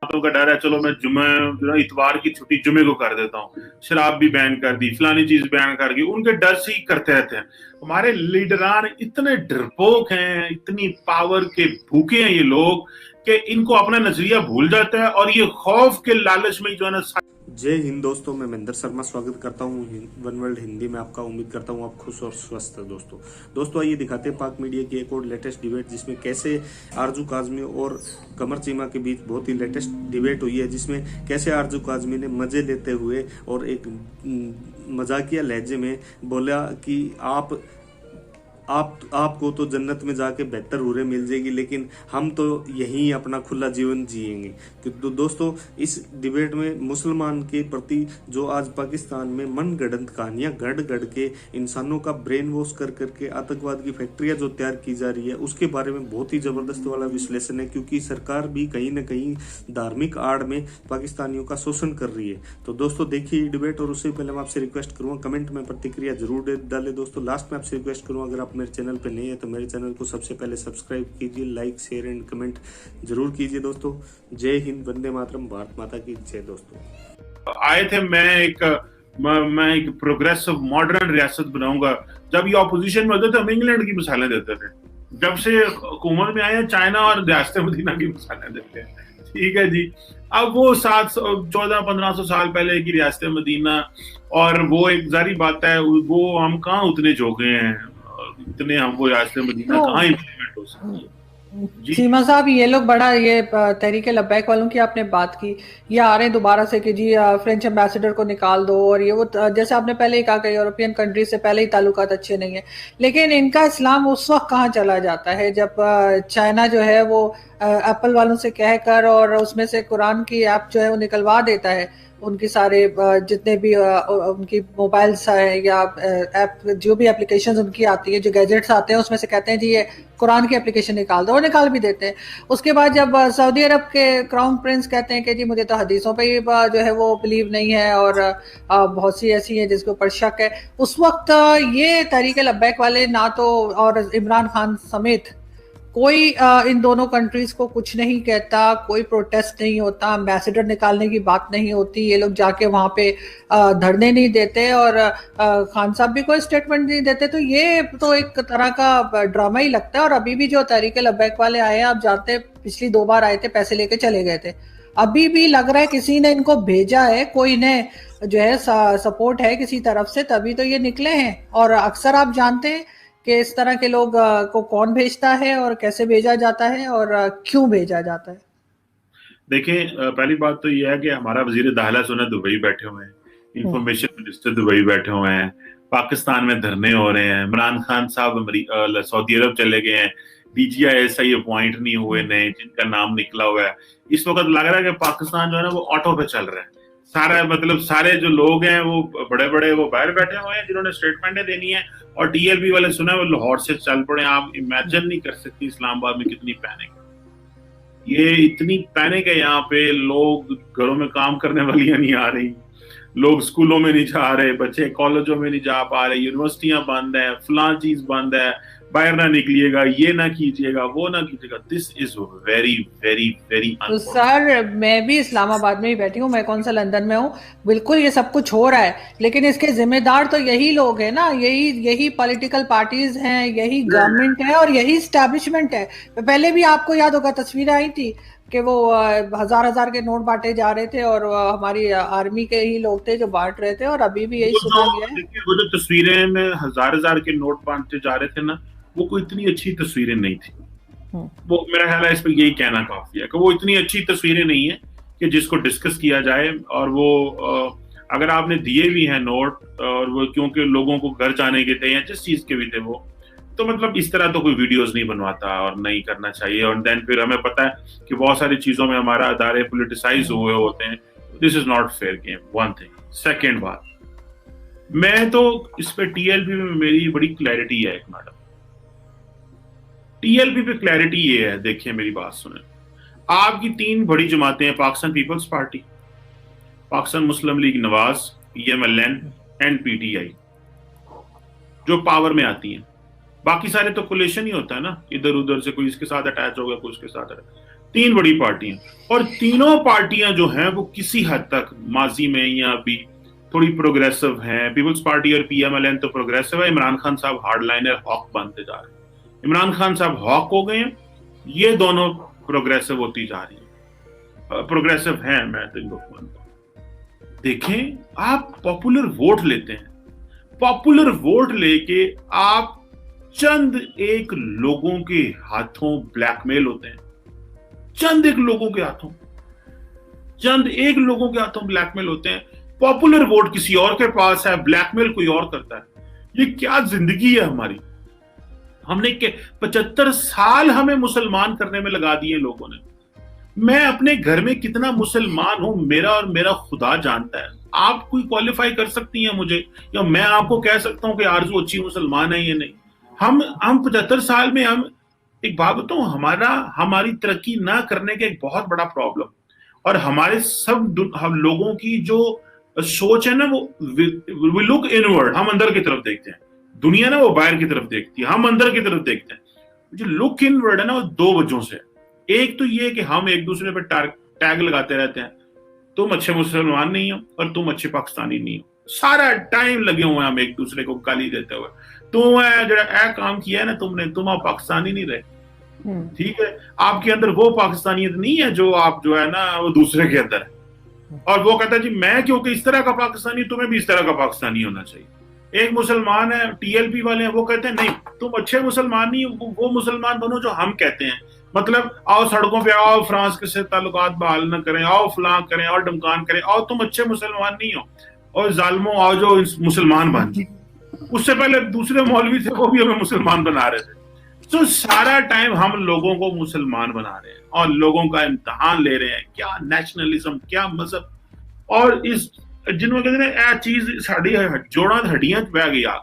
बातों का डर है, चलो मैं जुम्मे इतवार की छुट्टी जुम्मे को कर देता हूँ, शराब भी बैन कर दी, फलानी चीज बैन कर दी, उनके डर से ही करते रहते हैं। हमारे लीडरान इतने डरपोक हैं, इतनी पावर के भूखे हैं ये लोग कि इनको अपना नजरिया भूल जाता है, और ये खौफ के लालच में जो है ना। जय हिंद दोस्तों, मैं महेंद्र शर्मा स्वागत करता हूँ वन वर्ल्ड हिंदी में आपका। उम्मीद करता हूँ आप खुश और स्वस्थ हैं। दोस्तों आइए दिखाते हैं पाक मीडिया की एक और लेटेस्ट डिबेट, जिसमें कैसे आरजू काजमी और कमर चीमा के बीच बहुत ही लेटेस्ट डिबेट हुई है, जिसमें कैसे आरजू काजमी ने मजे लेते हुए और एक मजाकिया लहजे में बोला कि आपको तो जन्नत में जाके बेहतर हूरें मिल जाएगी, लेकिन हम तो यहीं अपना खुला जीवन जिएंगे। तो दोस्तों इस डिबेट में मुसलमान के प्रति जो आज पाकिस्तान में मनगढ़ंत कहानियां गढ़ गढ़ के इंसानों का ब्रेन वॉश कर करके आतंकवाद की फैक्ट्रियां जो तैयार की जा रही है, उसके बारे में बहुत ही जबरदस्त वाला विश्लेषण है, क्योंकि सरकार भी कहीं ना कहीं धार्मिक आड़ में पाकिस्तानियों का शोषण कर रही है। तो दोस्तों देखिए डिबेट, और उससे पहले मैं आपसे रिक्वेस्ट करूंगा कमेंट में प्रतिक्रिया जरूर डालें। दोस्तों लास्ट में आपसे रिक्वेस्ट करूंगा, अगर आप मेरे चैनल पे नहीं है तो मेरे चैनल को सबसे पहले सब्सक्राइब कीजिए, लाइक शेयर एंड कमेंट जरूर कीजिए। दोस्तों जय हिंद, वंदे मातरम, भारत माता की जय। दोस्तों आए थे, मैं एक प्रोग्रेसिव मॉडर्न रियासत बनाऊंगा। जब ये ऑपोजिशन में होते थे हम इंग्लैंड की मिसालें देते थे, जब से हुकूमत में आए हैं चाइना और रियासत मदीना की मिसालें देते हैं। ठीक है जी, अब वो 1400-1500 साल पहले की रियासत मदीना, और वो एक जारी बात है, वो हम कहाँ उतने जोगे हैं, इतने हम वो रियासत मदीना कहाँ इम्प्लीमेंट हो सकती है। चीमा साहब, ये लोग बड़ा ये तहरीके लब्बैक वालों की आपने बात की, ये आ रहे हैं दोबारा से कि जी फ्रेंच एम्बेसडर को निकाल दो, और ये वो जैसे आपने पहले ही कहा कि यूरोपियन कंट्री से पहले ही ताल्लुकात अच्छे नहीं है। लेकिन इनका इस्लाम उस वक्त कहाँ चला जाता है जब चाइना जो है वो एप्पल वालों से कहकर और उसमें से कुरान की ऐप जो है वो निकलवा देता है। उनकी सारे जितने भी उनकी मोबाइल्स है या ऐप, जो भी एप्लीकेशन उनकी आती है, जो गैजेट्स आते हैं, उसमें से कहते हैं जी ये कुरान की एप्लीकेशन निकाल दो, और निकाल भी देते हैं। उसके बाद जब सऊदी अरब के क्राउन प्रिंस कहते हैं कि जी मुझे तो हदीसों पे ही जो है वो बिलीव नहीं है, और बहुत सी ऐसी हैं जिसके ऊपर शक है, उस वक्त ये तहरीक लब्बैक वाले ना तो, और इमरान खान समेत कोई इन दोनों कंट्रीज को कुछ नहीं कहता, कोई प्रोटेस्ट नहीं होता, एम्बेसडर निकालने की बात नहीं होती, ये लोग जाके वहां पे धरने नहीं देते, और खान साहब भी कोई स्टेटमेंट नहीं देते। तो ये तो एक तरह का ड्रामा ही लगता है। और अभी भी जो तहरीक लब्बैक वाले आए हैं, आप जानते हैं पिछली 2 बार आए थे, पैसे लेके चले गए थे। अभी भी लग रहा है किसी ने इनको भेजा है, कोई इन्हें जो है सपोर्ट है किसी तरफ से, तभी तो ये निकले हैं। और अक्सर आप जानते हैं कि इस तरह के लोग को कौन भेजता है और कैसे भेजा जाता है और क्यों भेजा जाता है। देखिए, पहली बात तो यह है कि हमारा वजीर दाखिला सुना दुबई बैठे हुए हैं, इंफॉर्मेशन मिनिस्टर दुबई बैठे हुए हैं, पाकिस्तान में धरने हो रहे हैं, इमरान खान साहब सऊदी अरब चले गए हैं, DGI अपॉइंट नहीं हुए नए जिनका नाम निकला हुआ है। इस वक्त लग रहा है कि पाकिस्तान जो है ना वो ऑटो पे चल रहा है। सारा मतलब सारे जो लोग हैं वो बड़े बड़े वो बाहर बैठे हुए हैं जिन्होंने स्टेटमेंटें देनी है, और TLP वाले सुना है वो लाहौर से चल पड़े। आप इमेजिन नहीं कर सकती इस्लामाबाद में कितनी पैनिक, ये इतनी पैनिक है यहाँ पे। लोग घरों में काम करने वालियां नहीं आ रही, लोग स्कूलों में नहीं जा रहे, बच्चे कॉलेजों में नहीं जा पा रहे, यूनिवर्सिटियां बंद है, फलां चीज बंद है, बाहर ना निकलिएगा, ये ना कीजिएगा, वो ना कीजिएगा। This is very very very. तो सर मैं भी इस्लामाबाद में ही बैठी हूँ, मैं कौन सा लंदन में हूँ। बिल्कुल ये सब कुछ हो रहा है, लेकिन इसके जिम्मेदार तो यही लोग हैं ना, यही पॉलिटिकल पार्टीज हैं, यही गवर्नमेंट है और यही स्टैब्लिशमेंट है। पहले भी आपको याद होगा तस्वीरें आई थी कि वो हजार के नोट बांटे जा रहे थे, और हमारी आर्मी के ही लोग थे जो बांट रहे थे, और अभी भी यही सुना गया है। वो जो तस्वीरें में हजार के नोट बांटते जा रहे थे ना, वो कोई इतनी अच्छी तस्वीरें नहीं थी। वो मेरा ख्याल है इस पर यही कहना काफी है कि वो इतनी अच्छी तस्वीरें नहीं है कि जिसको डिस्कस किया जाए। और वो अगर आपने दिए भी हैं नोट, और वो क्योंकि लोगों को घर जाने के थे या जिस चीज के भी थे वो, तो मतलब इस तरह तो कोई वीडियोस नहीं बनवाता और नहीं करना चाहिए। और देन फिर हमें पता है कि बहुत सारी चीजों में हमारा अदारे पोलिटिसाइज हुए होते हैं। This is not fair game, one thing. Second बात, मैं तो इस पे TLP में मेरी बड़ी क्लैरिटी है। एक मैडम, TLP पे क्लैरिटी ये है, देखिए मेरी बात सुने। आपकी 3 बड़ी जमातें हैं, Pakistan Peoples Party, Pakistan Muslim League Nawaz, PMLN and PTI, जो पावर में आती हैं। बाकी सारे तो कोलेशन ही होता है ना, इधर उधर से, कोई इसके साथ अटैच हो गया, कोई उसके साथ अटैच। 3 बड़ी पार्टियां, और तीनों पार्टियां जो हैं वो किसी हद तक माजी में या अभी थोड़ी प्रोग्रेसिव हैं। पीपल्स पार्टी और पीएमएलएन तो प्रोग्रेसिव है, इमरान खान साहब हार्डलाइनर हॉक बनते जा रहे हैं। इमरान खान साहब हॉक हो गए हैं, ये दोनों प्रोग्रेसिव होती जा रही है, प्रोग्रेसिव हैं, मैं तो इनको मानता हूं। देखें, आप पॉपुलर वोट लेते हैं, पॉपुलर वोट लेके आप चंद एक लोगों के हाथों ब्लैकमेल होते हैं, चंद एक लोगों के हाथों ब्लैकमेल होते हैं। पॉपुलर वोट किसी और के पास है, ब्लैकमेल कोई और करता है। ये क्या जिंदगी है हमारी? हमने 75 साल हमें मुसलमान करने में लगा दिए लोगों ने। मैं अपने घर में कितना मुसलमान हूं, मेरा और मेरा खुदा जानता है। आप कोई क्वालिफाई कर सकती हैं मुझे, या मैं आपको कह सकता हूं कि आरजू अच्छी मुसलमान है या नहीं? हम 75 साल में, हम एक बात बताऊं, हमारी तरक्की ना करने का एक बहुत बड़ा प्रॉब्लम, और हमारे हम लोगों की जो सोच है ना, वो वी लुक इनवर्ड, हम अंदर की तरफ देखते हैं। दुनिया ना वो बाहर की तरफ देखती है, हम अंदर की तरफ देखते हैं। जो लुक इनवर्ड है ना, वो 2 वजहों से। एक तो ये कि हम एक दूसरे पे टैग लगाते रहते हैं, तुम अच्छे मुसलमान नहीं हो और तुम अच्छे पाकिस्तानी नहीं हो। सारा टाइम लगे हुए हैं हम एक दूसरे को गाली देते हुए, तुम जो काम किया है ना तुमने, तुम आप पाकिस्तानी नहीं रहे। ठीक है, आपके अंदर वो पाकिस्तानियत नहीं है जो आप जो है ना वो दूसरे के अंदर है। और वो कहता है जी मैं क्योंकि इस तरह का पाकिस्तानी, तुम्हें भी इस तरह का पाकिस्तानी होना चाहिए। एक मुसलमान है, टीएलपी वाले हैं, वो कहते हैं नहीं तुम अच्छे मुसलमान नहीं, वो मुसलमान बनो जो हम कहते हैं। मतलब आओ सड़कों पे आओ, फ्रांस के से ताल्लुकात बहाल न करें, आओ फलां करें और डमकान करें, आओ तुम अच्छे मुसलमान नहीं हो, और जालिमों आओ जो मुसलमान बन जाए। उससे पहले दूसरे मौलवी थे, वो भी हमें मुसलमान बना रहे थे। तो सारा टाइम हम लोगों को मुसलमान बना रहे हैं और लोगों का इम्तिहान ले रहे हैं, क्या नेशनलिज्म, क्या मजहब, और इस जिन्होंने कहते हैं चीज साड़ी जोड़ा हड्डियां बह गई आग।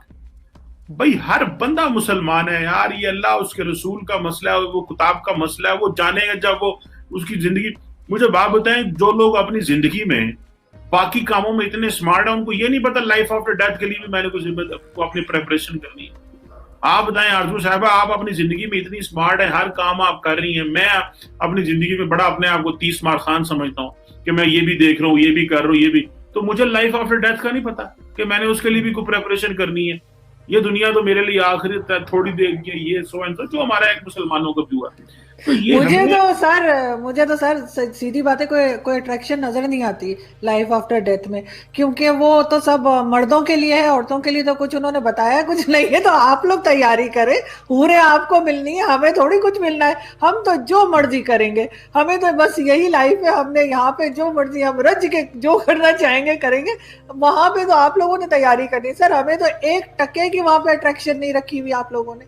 भाई हर बंदा मुसलमान है यार, ये अल्लाह उसके रसूल का मसला है, वो किताब का मसला है, वो जानेगा जब वो उसकी जिंदगी। मुझे बात बताएं, जो लोग अपनी जिंदगी में बाकी कामों में इतने स्मार्ट है, उनको ये नहीं पता लाइफ आफ्टर डेथ के लिए भी मैंने कुछ अपनी प्रेपरेशन करनी है। आप बताएं आरजू साहबा, आप अपनी जिंदगी में इतनी स्मार्ट है, हर काम आप कर रही हैं। मैं अपनी जिंदगी में बड़ा अपने आप को 30 मार खान समझता हूँ कि मैं ये भी देख रहा हूँ, ये भी कर रहा हूँ, ये भी। तो मुझे लाइफ आफ्टर डेथ का नहीं पता कि मैंने उसके लिए भी कोई प्रेपरेशन करनी है। ये दुनिया तो मेरे लिए आखिरी थोड़ी देर की, ये सो एंड सो, जो हमारा एक मुसलमानों का व्यू है। तो ये मुझे तो सर सीधी बातें कोई अट्रैक्शन नजर नहीं आती लाइफ आफ्टर डेथ में, क्योंकि वो तो सब मर्दों के लिए है, औरतों के लिए तो कुछ उन्होंने बताया कुछ नहीं है। तो आप लोग तैयारी करें, हूरें आपको मिलनी है, हमें थोड़ी कुछ मिलना है। हम तो जो मर्जी करेंगे, हमें तो बस यही लाइफ है, हमने यहाँ पे जो मर्जी हम रज के जो करना चाहेंगे करेंगे। वहां पे तो आप लोगों ने तैयारी करनी सर, हमें तो 1% की वहां पे अट्रैक्शन नहीं रखी हुई आप लोगों ने।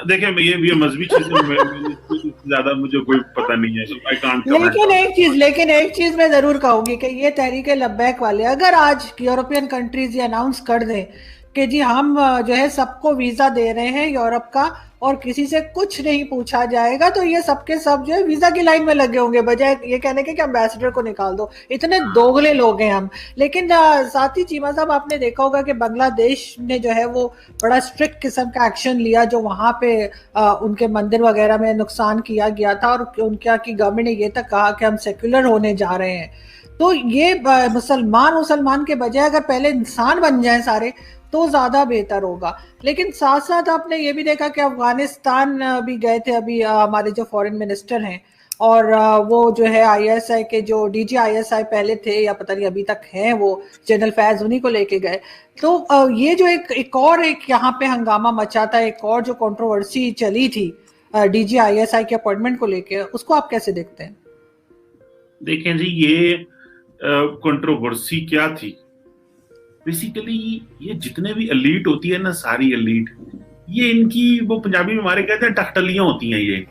देखिए ये मजहबी चीजें ज्यादा मुझे कोई पता नहीं है, I can't comment। लेकिन एक चीज मैं जरूर कहूंगी कि ये तहरीके लब्बैक वाले अगर आज यूरोपियन कंट्रीज ये अनाउंस कर दें कि जी हम जो है सबको वीजा दे रहे हैं यूरोप का, और किसी से कुछ नहीं पूछा जाएगा, तो ये सबके सब जो है वीजा की लाइन में लगे होंगे, बजाय ये कहने के कि एम्बेसडर को निकाल दो। इतने दोगले लोग हैं हम। लेकिन साथ ही चीमा साहब, आपने देखा होगा कि बांग्लादेश ने जो है वो बड़ा स्ट्रिक्ट किस्म का एक्शन लिया, जो वहां पे उनके मंदिर वगैरह में नुकसान किया गया था, और उनका की गवर्नमेंट ने ये तक कहा कि हम सेक्युलर होने जा रहे हैं। तो ये मुसलमान के बजाय अगर पहले इंसान बन जाए सारे, तो ज्यादा बेहतर होगा। लेकिन साथ साथ आपने ये भी देखा कि अफगानिस्तान भी गए थे अभी हमारे जो फॉरेन मिनिस्टर हैं, और वो जो है आईएसआई के जो डीजी आईएसआई पहले थे या पता नहीं अभी तक हैं, वो जनरल फैज उन्हीं को लेके गए। तो ये जो एक यहाँ पे हंगामा मचा था, एक और जो कंट्रोवर्सी चली थी डीजी आईएसआई के अपॉइंटमेंट को लेके, उसको आप कैसे देखते हैं? देखें जी, ये कंट्रोवर्सी क्या थी? बेसिकली ये जितने भी एलीट होती है ना, सारी एलीट, ये इनकी वो पंजाबी में हमारे कहते हैं टकटलियां होती हैं। ये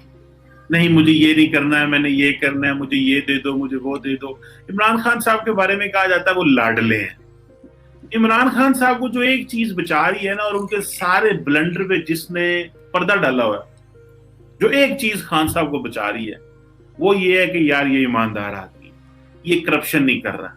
नहीं मुझे ये नहीं करना है, मैंने ये करना है, मुझे ये दे दो, मुझे वो दे दो। इमरान खान साहब के बारे में कहा जाता है वो लाडले हैं। इमरान खान साहब को जो एक चीज बचा रही है ना, और उनके सारे ब्लंडर पे जिसने पर्दा डाला हुआ है, जो एक चीज खान साहब को बचा रही है, वो ये है कि यार ये ईमानदार आदमी, ये करप्शन नहीं कर रहा,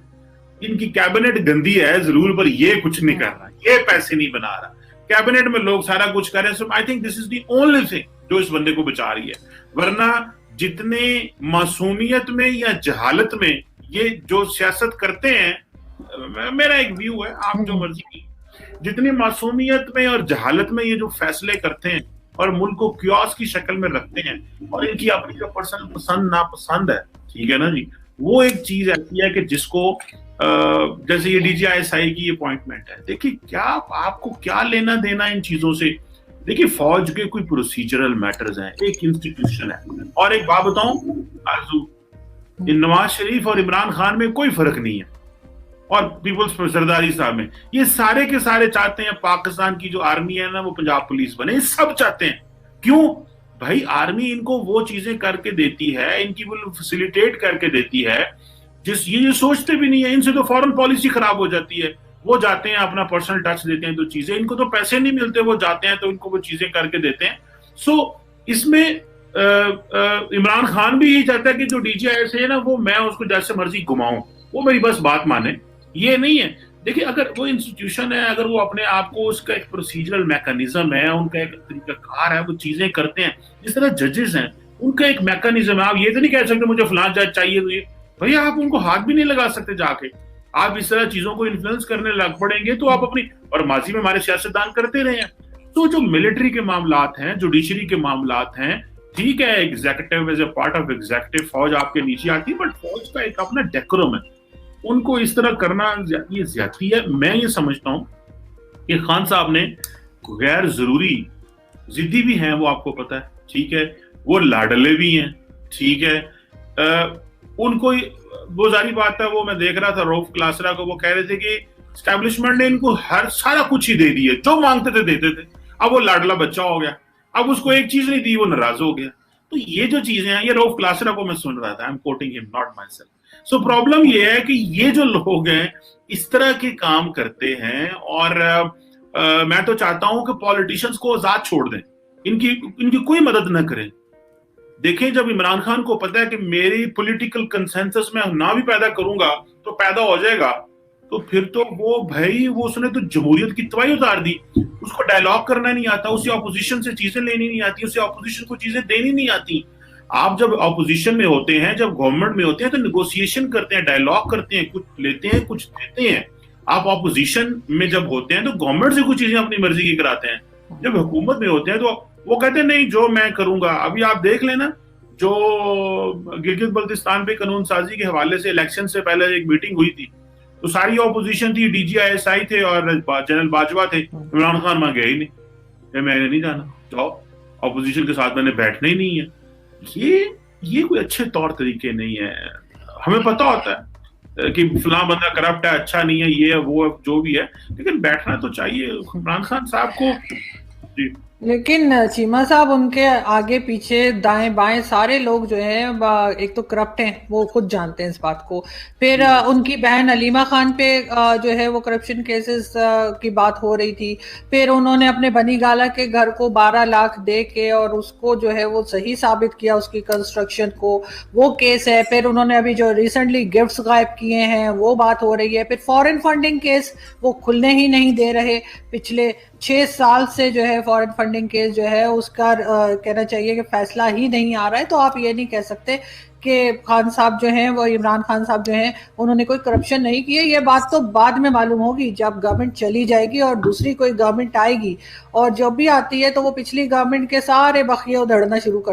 इनकी कैबिनेट गंदी है जरूर, पर ये कुछ नहीं कर रहा, ये पैसे नहीं बना रहा, कैबिनेट में लोग सारा कुछ कर रहे हैं। So I think this is the only thing जो इस बंदे को बचा रही है। वरना जितने मासूमियत में या जहालत में ये जो सियासत करते हैं, मेरा एक व्यू है, आप जो मर्जी की, जितनी मासूमियत में और जहालत में ये जो फैसले करते हैं और मुल्क को क्योस की शक्ल में रखते हैं, और इनकी अपनी जो पर्सनल पसंद नापसंद है, ठीक है ना जी, वो एक चीज ऐसी है कि जिसको जैसे ये DGISI की अपॉइंटमेंट है, देखिए क्या आपको क्या लेना देना इन चीजों से। देखिए फौज के कोई प्रोसीजरल मैटर्स हैं, एक इंस्टीट्यूशन है। और एक बात बताऊं आरजू, नवाज शरीफ और इमरान खान में कोई फर्क नहीं है, और पीपल्स जरदारी साहब में, ये सारे के सारे चाहते हैं पाकिस्तान की जो आर्मी है ना वो पंजाब पुलिस बने, सब चाहते हैं। क्यों भाई? आर्मी इनको वो चीजें करके देती है, इनकी वो फैसिलिटेट करके देती है जिस ये सोचते भी नहीं है, इनसे तो फॉरेन पॉलिसी खराब हो जाती है। वो जाते हैं अपना पर्सनल टच देते हैं, तो चीजें, इनको तो पैसे नहीं मिलते, वो जाते हैं तो इनको वो चीजें करके देते हैं। सो इसमें इमरान खान भी यही चाहता है कि जो DGISI है ना वो मैं उसको जैसे मर्जी घुमाऊं, वो मेरी बस बात माने, ये नहीं है। देखिए अगर वो इंस्टीट्यूशन है, अगर वो अपने आप को, उसका एक प्रोसीजरल मैकेनिज्म है, उनका एक तरीकाकार है, वो चीजें करते हैं, जिस तरह जजेस हैं उनका एक मैकेनिज्म है। आप ये तो नहीं कह सकते मुझे फलां जज चाहिए, तो ये भैया आप उनको हाथ भी नहीं लगा सकते जाके। आप इस तरह चीजों को इन्फ्लुएंस करने लग पड़ेंगे तो आप अपनी, और माजी में हमारे सियासतदान करते रहे हैं। तो जो मिलिट्री के मामलात हैं, जुडिशरी के मामलात हैं, ठीक है, executive as a part of executive फौज आपके नीचे आती है, बट फौज का एक अपना डेकोरम है, उनको इस तरह करना ये ज्यादती है। मैं ये समझता हूं कि खान साहब ने गैर जरूरी, जिद्दी भी हैं वो, आपको पता है, ठीक है, वो लाडले भी हैं, ठीक है, उनको वो जारी बात है, वो मैं देख रहा था रऊफ क्लासरा को, वो कह रहे थे कि एस्टैब्लिशमेंट ने इनको हर सारा कुछ ही दे दिया, जो मांगते थे देते थे, अब वो लाडला बच्चा हो गया, अब उसको एक चीज नहीं दी, वो नाराज हो गया। तो ये जो चीजें हैं, ये रऊफ क्लासरा को मैं सुन रहा था, I am quoting him, not my self. So problem ये है कि ये जो लोग हैं इस तरह के काम करते हैं, और मैं तो चाहता हूं कि पॉलिटिशियंस को आजाद छोड़ दें, इनकी कोई मदद न करें। देखें, जब इमरान खान को पता है कि मेरी पॉलिटिकल कंसेंसस में ना भी पैदा करूंगा तो पैदा हो जाएगा, तो फिर तो वो भाई, वो उसने तो जमहूरियत की तबाही उतार दी। उसको डायलॉग करना नहीं आता, उसे ऑपोजिशन से चीजें लेनी नहीं आती, उसे ऑपोजिशन को चीजें देनी नहीं आती। आप जब ऑपोजिशन में होते हैं, जब गवर्नमेंट में होते हैं, तो नेगोशिएशन करते हैं, डायलॉग करते हैं, कुछ लेते हैं कुछ देते हैं। आप ऑपोजिशन में जब होते हैं तो गवर्नमेंट से कुछ चीजें अपनी मर्जी की कराते हैं, जब हुकूमत में होते हैं तो वो कहते हैं नहीं जो मैं करूंगा। अभी आप देख लेना, जो गिलगित बल्तिस्तान पे कानून साजी के हवाले से इलेक्शन से पहले एक मीटिंग हुई थी, तो सारी ऑपोजिशन थी, DGISI थे और जनरल बाजवा थे। इमरान खान वहां गए ही नहीं, मैंने नहीं जाना, जाओ, ऑपोजिशन के साथ मैंने बैठना ही नहीं है। ये कोई अच्छे तौर तरीके नहीं है। हमें पता होता है कि फलां बंदा करप्ट है, अच्छा नहीं है, ये है वो है, जो भी है, लेकिन बैठना तो चाहिए इमरान खान साहब को। जी। लेकिन चीमा साहब, उनके आगे पीछे दाएं बाएं सारे लोग जो हैं एक तो करप्ट हैं, वो खुद जानते हैं इस बात को। फिर उनकी बहन अलीमा खान पे जो है वो करप्शन केसेस की बात हो रही थी। फिर उन्होंने अपने बनी गाला के घर को 12 लाख दे के और उसको जो है वो सही साबित किया, उसकी कंस्ट्रक्शन को, वो केस है। फिर उन्होंने अभी जो रिसेंटली गिफ्ट्स गायब किए हैं वो बात हो रही है। फिर फॉरेन फंडिंग केस वो खुलने ही नहीं दे रहे, पिछले 6 साल से जो है फॉरेन फंडिंग केस जो है उसका कहना चाहिए कि फैसला ही नहीं आ रहा है। तो आप ये नहीं कह सकते कि खान साहब जो हैं, वो इमरान खान साहब जो हैं, उन्होंने कोई करप्शन नहीं की है। ये बात तो बाद में मालूम होगी, जब गवर्नमेंट चली जाएगी और दूसरी कोई गवर्नमेंट आएगी, और जब भी आती है तो वो पिछली गवर्नमेंट के सारे बखिए उधड़ना शुरू कर